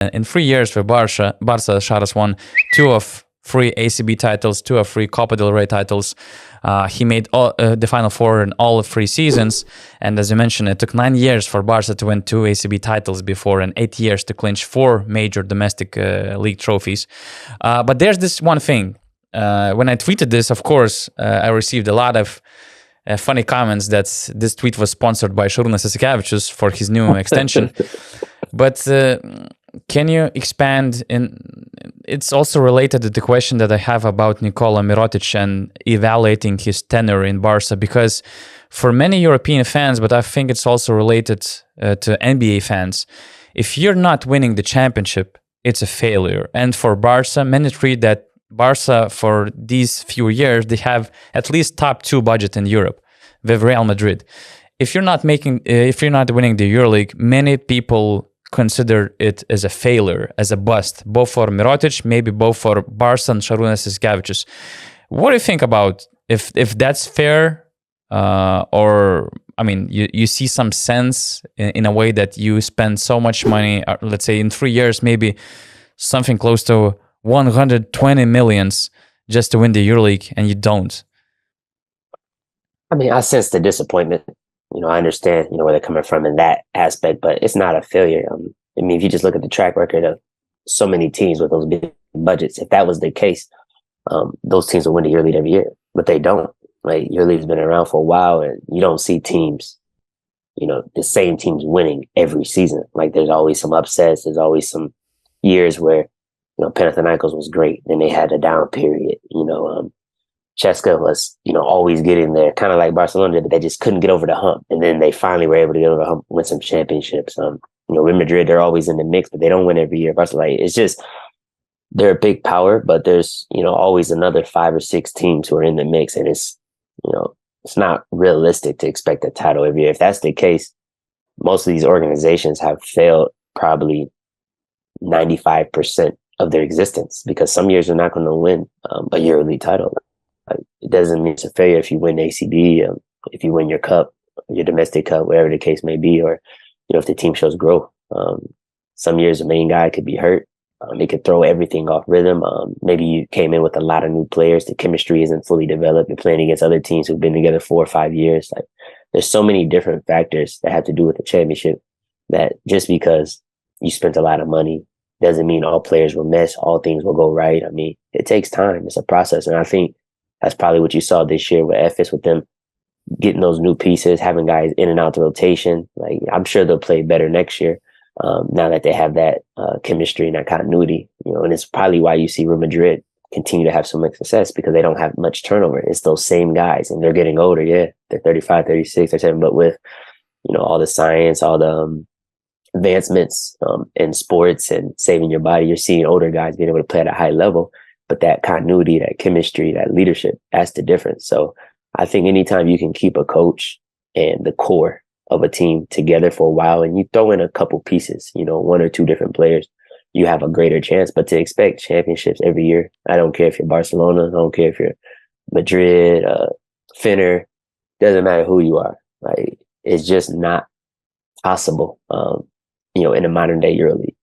In 3 years for Barca, Saras won 2 of 3 ACB titles, 2 of 3 Copa del Rey titles. He made the Final Four in all 3 seasons. And as you mentioned, it took 9 years for Barca to win 2 ACB titles before, and 8 years to clinch 4 major domestic league trophies. But there's this one thing. When I tweeted this, of course, I received a lot of funny comments that this tweet was sponsored by Šarūnas Jasikevičius for his new extension. But can you expand in? It's also related to the question that I have about Nikola Mirotic and evaluating his tenure in Barca, because for many European fans, but I think it's also related to NBA fans, if you're not winning the championship, it's a failure. And for Barca, many treat that Barca for these few years, they have at least top 2 budget in Europe with Real Madrid. If you're not winning the EuroLeague, many people consider it as a failure, as a bust, both for Mirotic, maybe both for Barca and Šarūnas Jasikevičius. What do you think about if that's fair, or I mean, you see some sense in a way that you spend so much money, let's say in 3 years, maybe something close to 120 millions just to win the EuroLeague, and you don't? I mean, I sense the disappointment. I understand, where they're coming from in that aspect, but it's not a failure. I mean, if you just look at the track record of so many teams with those big budgets, if that was the case, those teams will win the EuroLeague every year, but they don't. Like, EuroLeague's been around for a while, and you don't see teams, the same teams winning every season. Like, there's always some upsets. There's always some years where, Panathinaikos was great, then they had a down period. Cheska was, always getting there, kind of like Barcelona, but they just couldn't get over the hump. And then they finally were able to get over the hump, win some championships. Real Madrid, they're always in the mix, but they don't win every year. Barcelona, it's just, they're a big power, but there's, always another 5 or 6 teams who are in the mix. And it's not realistic to expect a title every year. If that's the case, most of these organizations have failed probably 95% of their existence, because some years they're not going to win a EuroLeague title. It doesn't mean it's a failure if you win ACB, if you win your cup, your domestic cup, whatever the case may be, or if the team shows growth. Some years the main guy could be hurt. It could throw everything off rhythm. Maybe you came in with a lot of new players. The chemistry isn't fully developed. You're playing against other teams who've been together 4 or 5 years. Like, there's so many different factors that have to do with the championship, that just because you spent a lot of money doesn't mean all players will mesh, all things will go right. I mean, it takes time. It's a process. And I think that's probably what you saw this year with Efes, with them getting those new pieces, having guys in and out the rotation. Like, I'm sure they'll play better next year, now that they have that chemistry and that continuity. And it's probably why you see Real Madrid continue to have so much success, because they don't have much turnover. It's those same guys, and they're getting older. Yeah, they're 35, 36, 37, but with all the science, all the advancements in sports and saving your body, you're seeing older guys being able to play at a high level. But that continuity, that chemistry, that leadership, that's the difference. So I think anytime you can keep a coach and the core of a team together for a while, and you throw in a couple pieces, 1 or 2 different players, you have a greater chance. But to expect championships every year, I don't care if you're Barcelona, I don't care if you're Madrid, Tenure, doesn't matter who you are. Like, it's just not possible, in a modern day EuroLeague.